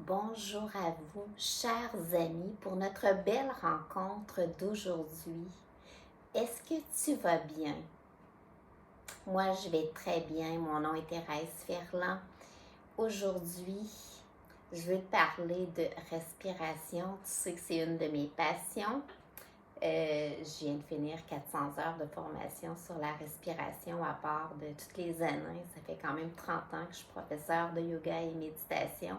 Bonjour à vous, chers amis, pour notre belle rencontre d'aujourd'hui. Est-ce que tu vas bien? Moi, je vais très bien. Mon nom est Thérèse Ferland. Aujourd'hui, je veux te parler de respiration. Tu sais que c'est une de mes passions. Je viens de finir 400 heures de formation sur la respiration à part de toutes les années. Ça fait quand même 30 ans que je suis professeure de yoga et méditation.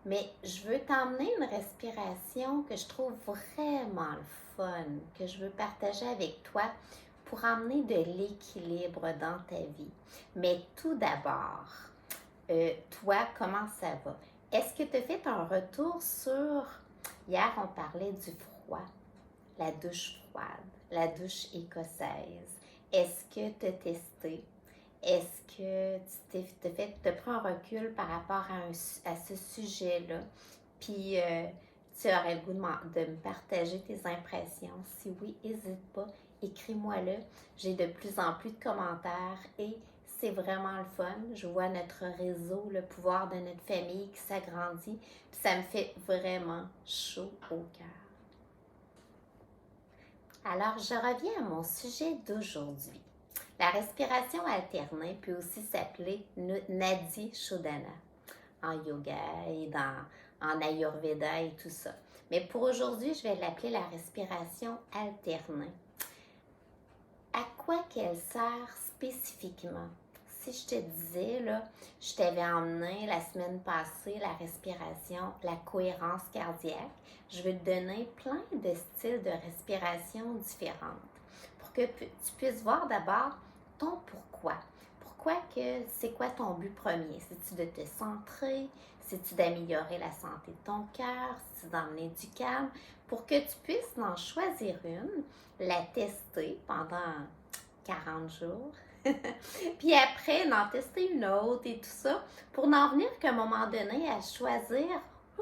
Mais je veux t'emmener une respiration que je trouve vraiment le fun, que je veux partager avec toi pour emmener de l'équilibre dans ta vie. Mais tout d'abord, toi, comment ça va? Est-ce que tu as fait un retour sur... Hier, on parlait du froid, la douche froide, la douche écossaise. Est-ce que tu as testé? Est-ce que tu prends un recul par rapport à ce sujet-là? Puis, tu aurais le goût de me partager tes impressions. Si oui, n'hésite pas, écris-moi-le. J'ai de plus en plus de commentaires et c'est vraiment le fun. Je vois notre réseau, le pouvoir de notre famille qui s'agrandit. Puis ça me fait vraiment chaud au cœur. Alors, je reviens à mon sujet d'aujourd'hui. La respiration alternée peut aussi s'appeler Nadi Shodhana en yoga et en Ayurveda et tout ça. Mais pour aujourd'hui, je vais l'appeler la respiration alternée. À quoi qu'elle sert spécifiquement? Si je te disais, là, je t'avais emmené la semaine passée la respiration, la cohérence cardiaque, je vais te donner plein de styles de respiration différentes pour que tu puisses voir d'abord ton pourquoi. Pourquoi que c'est quoi ton but premier? C'est-tu de te centrer? C'est-tu d'améliorer la santé de ton cœur? C'est-tu d'emmener du calme? Pour que tu puisses en choisir une, la tester pendant 40 jours. Puis après, en tester une autre et tout ça, pour n'en venir qu'à un moment donné à choisir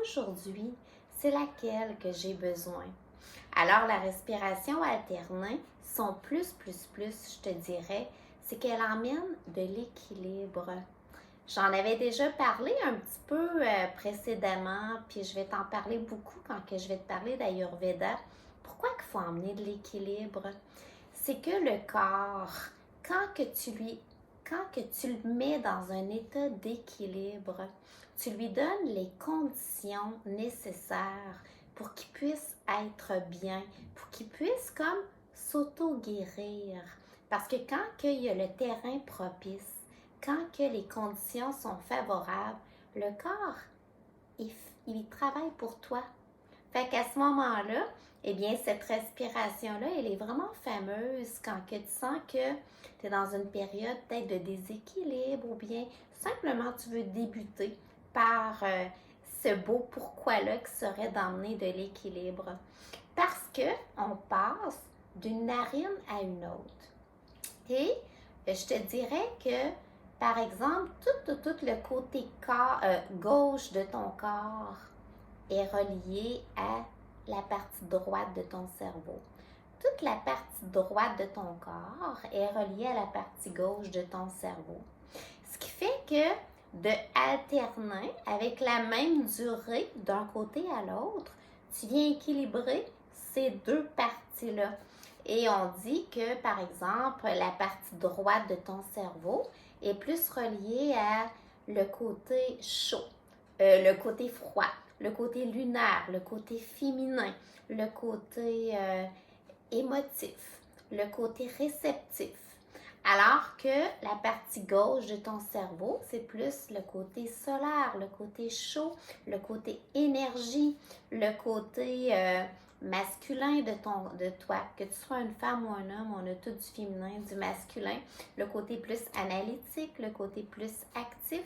aujourd'hui, c'est laquelle que j'ai besoin. Alors, la respiration alternée, son plus, je te dirais, c'est qu'elle emmène de l'équilibre. J'en avais déjà parlé un petit peu précédemment, puis je vais t'en parler beaucoup quand que je vais te parler d'Ayurveda. Pourquoi qu'il faut emmener de l'équilibre? C'est que le corps, quand que tu le mets dans un état d'équilibre, tu lui donnes les conditions nécessaires pour qu'il puisse être bien, pour qu'il puisse comme s'auto-guérir. Parce que quand il y a le terrain propice, quand que les conditions sont favorables, le corps, il travaille pour toi. Fait qu'à ce moment-là, eh bien, cette respiration-là, elle est vraiment fameuse quand que tu sens que tu es dans une période peut-être de déséquilibre ou bien simplement tu veux débuter par ce beau pourquoi-là qui serait d'emmener de l'équilibre. Parce que on passe d'une narine à une autre. Et je te dirais que, par exemple, tout le côté gauche de ton corps est relié à la partie droite de ton cerveau. Toute la partie droite de ton corps est reliée à la partie gauche de ton cerveau. Ce qui fait que de alterner avec la même durée d'un côté à l'autre, tu viens équilibrer ces deux parties-là. Et on dit que, par exemple, la partie droite de ton cerveau est plus reliée à le côté chaud, le côté froid, le côté lunaire, le côté féminin, le côté émotif, le côté réceptif. Alors que la partie gauche de ton cerveau, c'est plus le côté solaire, le côté chaud, le côté énergie, le côté masculin de toi. Que tu sois une femme ou un homme, on a tout du féminin, du masculin. Le côté plus analytique, le côté plus actif.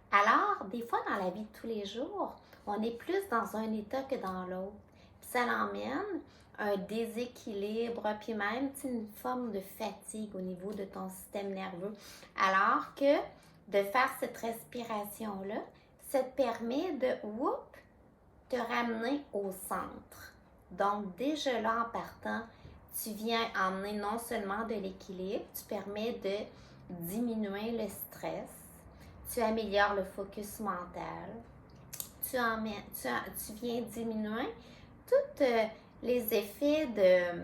Alors, des fois, dans la vie de tous les jours, on est plus dans un état que dans l'autre. Puis ça l'emmène un déséquilibre, puis même une forme de fatigue au niveau de ton système nerveux. Alors que de faire cette respiration-là, ça te permet de te ramener au centre. Donc, déjà là, en partant, tu viens emmener non seulement de l'équilibre, tu permets de diminuer le stress, tu améliores le focus mental, tu viens diminuer tous les effets de,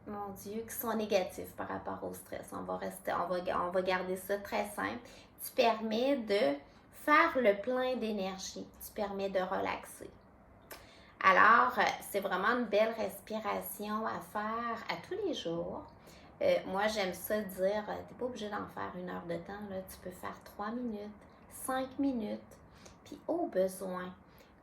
mon Dieu, qui sont négatifs par rapport au stress. On va garder ça très simple. Tu permets de faire le plein d'énergie. Tu permets de relaxer. Alors, c'est vraiment une belle respiration à faire à tous les jours. Moi, j'aime ça dire, tu n'es pas obligé d'en faire 1 heure de temps. Là. Tu peux faire 3 minutes, 5 minutes. Puis au besoin,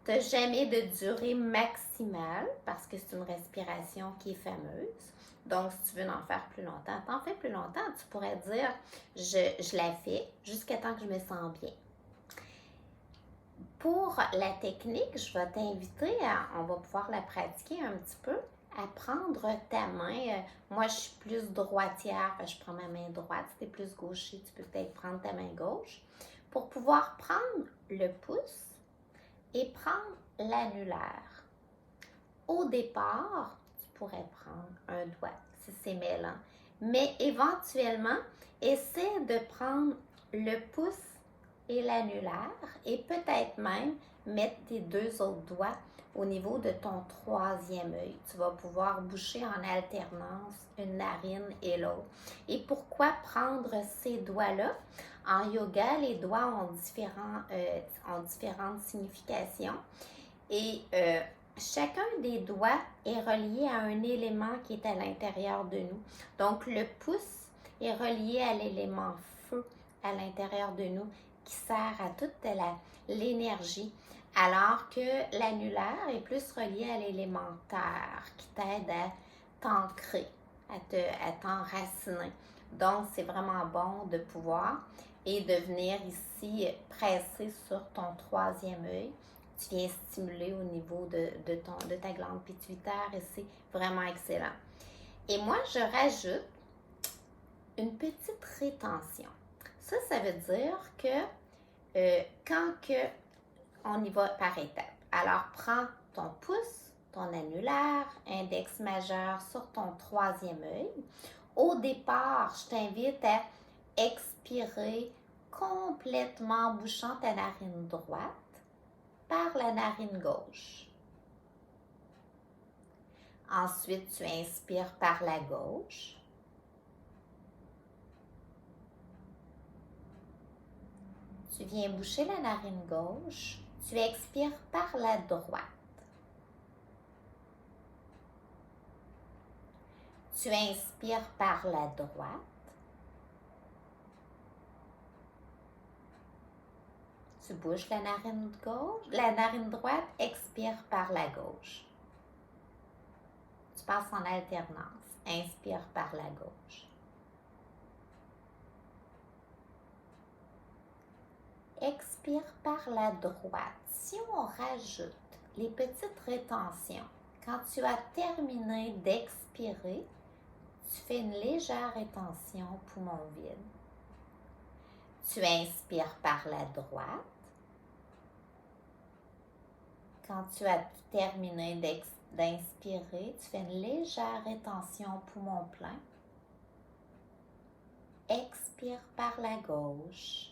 tu n'as jamais de durée maximale parce que c'est une respiration qui est fameuse. Donc, si tu veux en faire plus longtemps, t'en fais plus longtemps. Tu pourrais dire, je la fais jusqu'à temps que je me sens bien. Pour la technique, je vais t'inviter on va pouvoir la pratiquer un petit peu, à prendre ta main. Moi, je suis plus droitière, je prends ma main droite. Si tu es plus gaucher, tu peux peut-être prendre ta main gauche. Pour pouvoir prendre le pouce et prendre l'annulaire. Au départ, tu pourrais prendre un doigt si c'est mêlant. Mais éventuellement, essaie de prendre le pouce et l'annulaire et peut-être même mettre tes 2 autres doigts au niveau de ton 3e œil. Tu vas pouvoir boucher en alternance une narine et l'autre. Et pourquoi prendre ces doigts-là? En yoga, les doigts ont différentes significations et chacun des doigts est relié à un élément qui est à l'intérieur de nous. Donc, le pouce est relié à l'élément feu à l'intérieur de nous qui sert à toute l'énergie, alors que l'annulaire est plus relié à l'élément terre qui t'aide à t'ancrer, à t'enraciner. Donc, c'est vraiment bon de pouvoir et de venir ici presser sur ton 3e œil. Tu viens stimuler au niveau de ta glande pituitaire et c'est vraiment excellent. Et moi, je rajoute une petite rétention. Ça veut dire que quand on y va par étapes. Alors, prends ton pouce, ton annulaire, index majeur sur ton 3e œil. Au départ, je t'invite à expirer complètement en bouchant ta narine droite par la narine gauche. Ensuite, tu inspires par la gauche. Tu viens boucher la narine gauche. Tu expires par la droite. Tu inspires par la droite. Tu bouches la narine gauche, la narine droite, expire par la gauche. Tu passes en alternance. Inspire par la gauche. Expire par la droite. Si on rajoute les petites rétentions, quand tu as terminé d'expirer, tu fais une légère rétention poumon vide. Tu inspires par la droite. Quand tu as terminé d'inspirer, tu fais une légère rétention poumon plein. Expire par la gauche.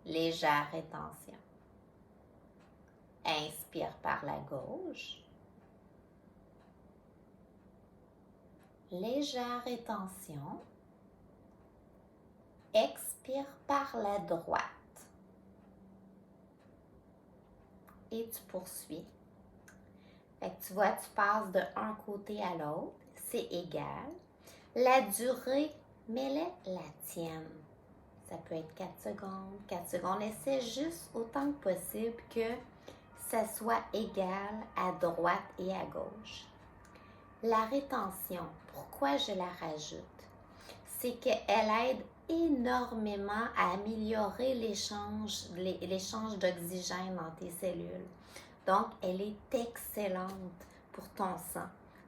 Légère rétention. Inspire par la gauche. Légère rétention. Expire par la droite. Et tu poursuis. Fait que tu vois, tu passes de un côté à l'autre. C'est égal. La durée, mets-la la tienne. Ça peut être 4 secondes. 4 secondes. Essaie juste autant que possible que ça soit égal à droite et à gauche. La rétention, pourquoi je la rajoute? C'est qu'elle aide énormément à améliorer l'échange d'oxygène dans tes cellules. Donc, elle est excellente pour ton sang.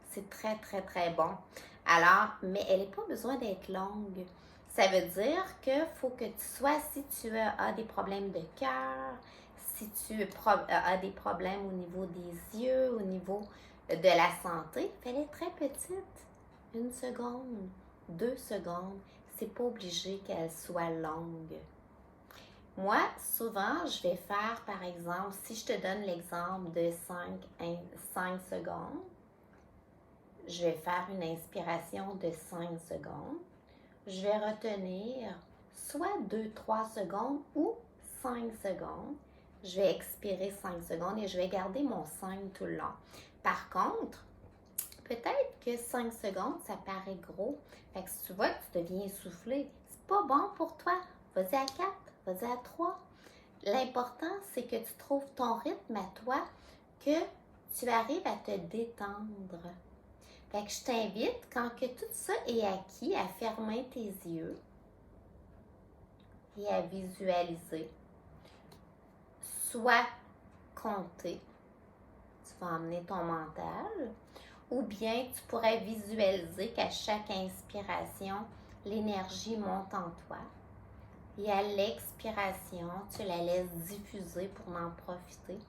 C'est très, très, très bon. Alors, mais elle n'a pas besoin d'être longue. Ça veut dire qu'il faut que tu sois, si tu as des problèmes de cœur, si tu as des problèmes au niveau des yeux, au niveau de la santé, fais-les très petites. 1 seconde, 2 secondes. c'est pas obligé qu'elle soit longue. Moi, souvent, je vais faire, par exemple, si je te donne l'exemple de 5 secondes, je vais faire une inspiration de 5 secondes. Je vais retenir soit 2-3 secondes ou 5 secondes. Je vais expirer 5 secondes et je vais garder mon 5 tout le long. Par contre, peut-être que 5 secondes, ça paraît gros. Fait que si tu vois que tu deviens essoufflé, c'est pas bon pour toi. Vas-y à 4, vas-y à 3. L'important, c'est que tu trouves ton rythme à toi, que tu arrives à te détendre. Fait que je t'invite, quand que tout ça est acquis, à fermer tes yeux et à visualiser. Soit compter, tu vas emmener ton mental, ou bien tu pourrais visualiser qu'à chaque inspiration, l'énergie monte en toi. Et à l'expiration, tu la laisses diffuser pour en profiter.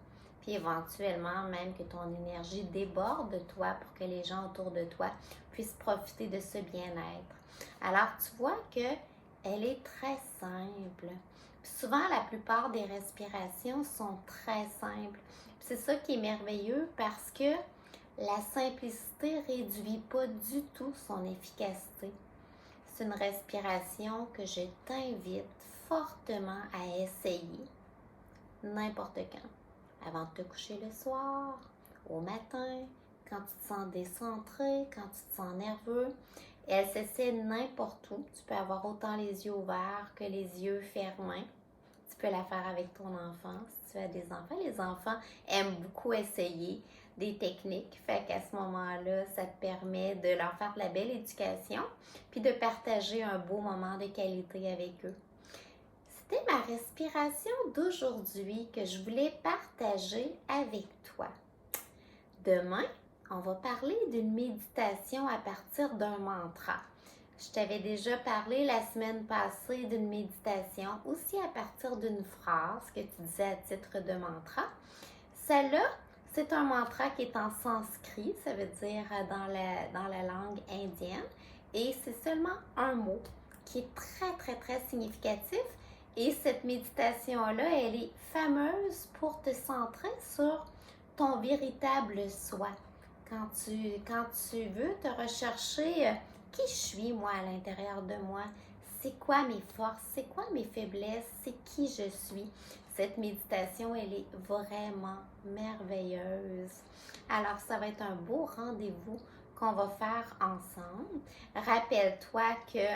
Puis éventuellement, même que ton énergie déborde de toi pour que les gens autour de toi puissent profiter de ce bien-être. Alors, tu vois qu'elle est très simple. Puis souvent, la plupart des respirations sont très simples. Puis c'est ça qui est merveilleux parce que la simplicité réduit pas du tout son efficacité. C'est une respiration que je t'invite fortement à essayer n'importe quand. Avant de te coucher le soir, au matin, quand tu te sens décentré, quand tu te sens nerveux. Elle s'essaie n'importe où. Tu peux avoir autant les yeux ouverts que les yeux fermés. Tu peux la faire avec ton enfant. Si tu as des enfants, les enfants aiment beaucoup essayer des techniques. Fait qu'à ce moment-là, ça te permet de leur faire de la belle éducation puis de partager un beau moment de qualité avec eux. C'était ma respiration d'aujourd'hui que je voulais partager avec toi. Demain, on va parler d'une méditation à partir d'un mantra. Je t'avais déjà parlé la semaine passée d'une méditation aussi à partir d'une phrase que tu disais à titre de mantra. Celle-là, c'est un mantra qui est en sanskrit, ça veut dire dans la langue indienne. Et c'est seulement un mot qui est très, très, très significatif. Et cette méditation-là, elle est fameuse pour te centrer sur ton véritable soi. Quand tu veux te rechercher qui je suis, moi, à l'intérieur de moi, c'est quoi mes forces, c'est quoi mes faiblesses, c'est qui je suis. Cette méditation, elle est vraiment merveilleuse. Alors, ça va être un beau rendez-vous qu'on va faire ensemble. Rappelle-toi que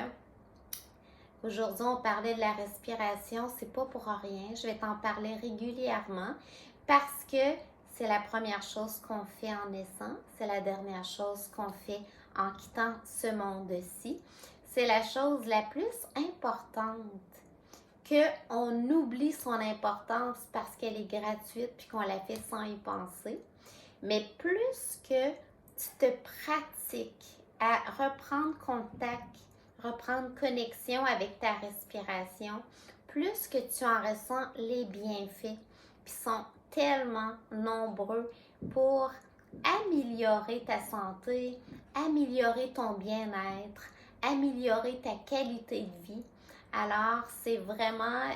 aujourd'hui, on parlait de la respiration, c'est pas pour rien. Je vais t'en parler régulièrement parce que c'est la première chose qu'on fait en naissant, c'est la dernière chose qu'on fait en quittant ce monde-ci. C'est la chose la plus importante, qu'on oublie son importance parce qu'elle est gratuite puis qu'on la fait sans y penser. Mais plus que tu te pratiques à reprendre contact, reprendre connexion avec ta respiration, plus que tu en ressens les bienfaits, puis sont tellement nombreux pour améliorer ta santé, améliorer ton bien-être, améliorer ta qualité de vie. Alors, c'est vraiment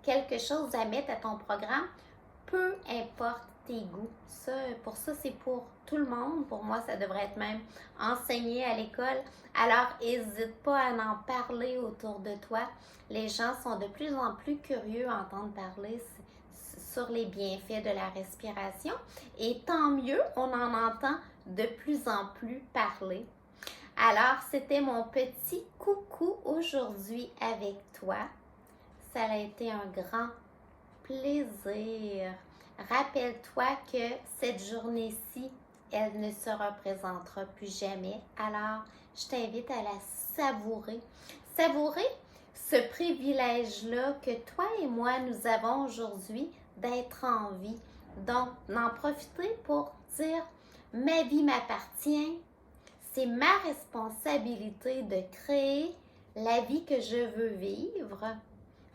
quelque chose à mettre à ton programme, peu importe tes goûts. Pour ça, c'est pour tout le monde. Pour moi, ça devrait être même enseigné à l'école. Alors, n'hésite pas à en parler autour de toi. Les gens sont de plus en plus curieux à entendre parler sur les bienfaits de la respiration. Et tant mieux, on en entend de plus en plus parler. Alors, c'était mon petit coucou aujourd'hui avec toi. Ça a été un grand plaisir. Rappelle-toi que cette journée-ci, elle ne se représentera plus jamais. Alors, je t'invite à la savourer. Savourer ce privilège-là que toi et moi, nous avons aujourd'hui d'être en vie. Donc, d'en profiter pour dire, ma vie m'appartient. C'est ma responsabilité de créer la vie que je veux vivre,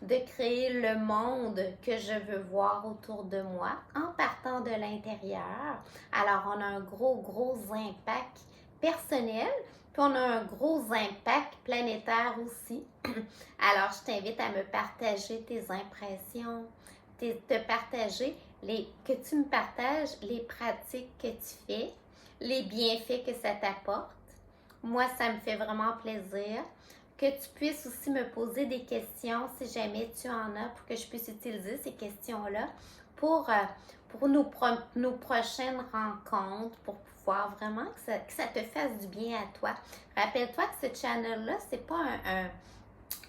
de créer le monde que je veux voir autour de moi en partant de l'intérieur. Alors, on a un gros impact personnel, Puis on a un gros impact planétaire aussi. Alors, je t'invite à me partager tes impressions, que tu me partages les pratiques que tu fais, les bienfaits que ça t'apporte. Moi, ça me fait vraiment plaisir. Que tu puisses aussi me poser des questions si jamais tu en as, pour que je puisse utiliser ces questions-là pour, nos prochaines rencontres, pour pouvoir vraiment que ça te fasse du bien à toi. Rappelle-toi que ce channel-là, c'est pas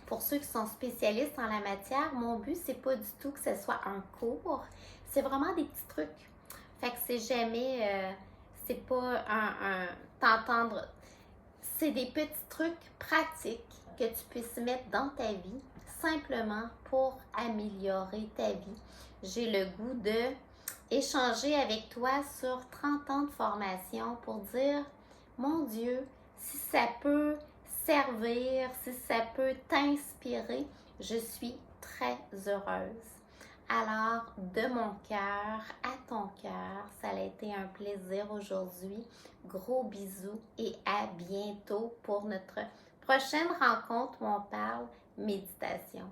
pour ceux qui sont spécialistes en la matière, mon but, c'est pas du tout que ce soit un cours. C'est vraiment des petits trucs. Fait que c'est jamais, c'est pas t'entendre. C'est des petits trucs pratiques que tu puisses mettre dans ta vie simplement pour améliorer ta vie. J'ai le goût de échanger avec toi sur 30 ans de formation pour dire, mon Dieu, si ça peut servir, si ça peut t'inspirer, je suis très heureuse. Alors, de mon cœur à ton cœur, ça a été un plaisir aujourd'hui. Gros bisous et à bientôt pour notre prochaine rencontre où on parle méditation.